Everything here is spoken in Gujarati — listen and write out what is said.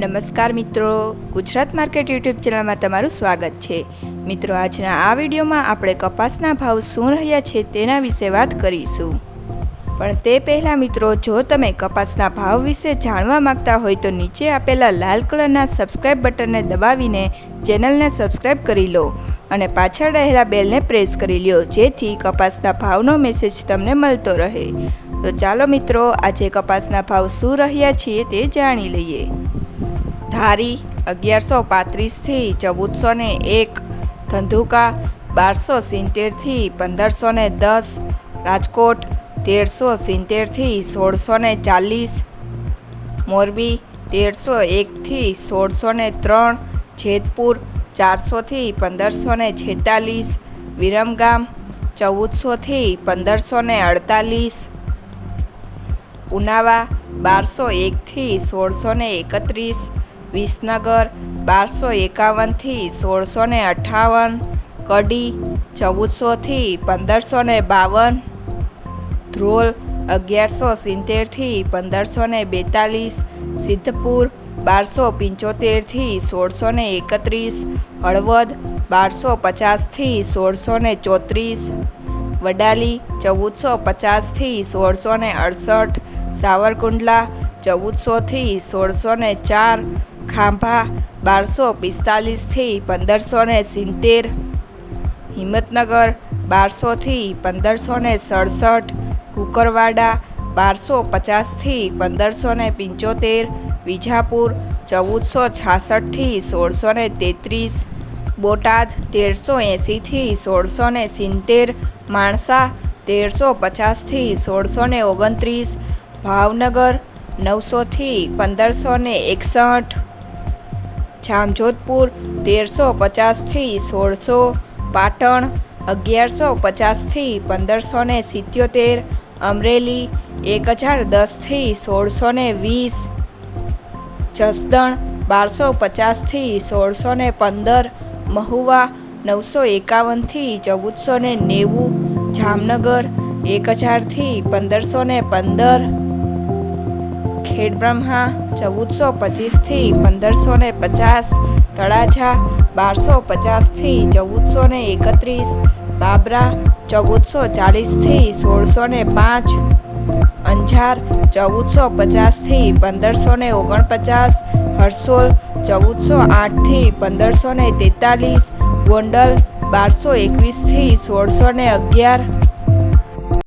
નમસ્કાર મિત્રો, ગુજરાત માર્કેટ યુટ્યુબ ચેનલમાં તમારું સ્વાગત છે। મિત્રો, આજના આ વિડીયોમાં આપણે કપાસના ભાવ શું રહ્યા છે તેના વિશે વાત કરીશું। પણ તે પહેલાં મિત્રો, જો તમે કપાસના ભાવ વિશે જાણવા માંગતા હોય તો નીચે આપેલા લાલ કલરના સબસ્ક્રાઇબ બટનને દબાવીને ચેનલને સબસ્ક્રાઇબ કરી લો અને પાછળ રહેલા બેલને પ્રેસ કરી લો, જેથી કપાસના ભાવનો મેસેજ તમને મળતો રહે। તો ચાલો મિત્રો, આજે કપાસના ભાવ શું રહ્યા છે તે જાણી લઈએ। ધારી 1135 થી 1401, ધંધુકા 1270 થી 1510, રાજકોટ 1370 થી 1640, મોરબી 1301 થી 1603, જેતપુર 400 થી 1546, વિરમગામ 1400 થી 1548, ઉનાવા 1201 થી 1631, વિસનગર 1251 થી 1658, કડી 1400 થી 1552, ધ્રોલ 1170 થી 1542, સિદ્ધપુર 1275 થી 1631, હળવદ 1250 થી 1634, વડાલી 1450 થી 1668, સાવરકુંડલા 1400 થી 1604, ખાંભા 1245 થી 1570, હિંમતનગર 1200 થી 1567, કુકરવાડા 1250 થી 1575, વિજાપુર 1466 થી 1633, બોટાદ 1380 થી 1670, માણસા 1350 થી 1629, ભાવનગર 900 થી 1561, જામજોધપુર 1350 થી 1600, પાટણ 1150 થી 1577, અમરેલી 1010 થી 1620, જસદણ 1250 થી 1615, મહુવા 951 થી 1490, જામનગર 1000 થી 1515, ખેડબ્રહ્મા 1425 થી 1550, તળાજા 1250 થી 1431, બાબરા 1440 થી 1605, અંજાર 1450 થી 1549, હરસોલ 1408 થી 1543, ગોંડલ 1221 થી 1611,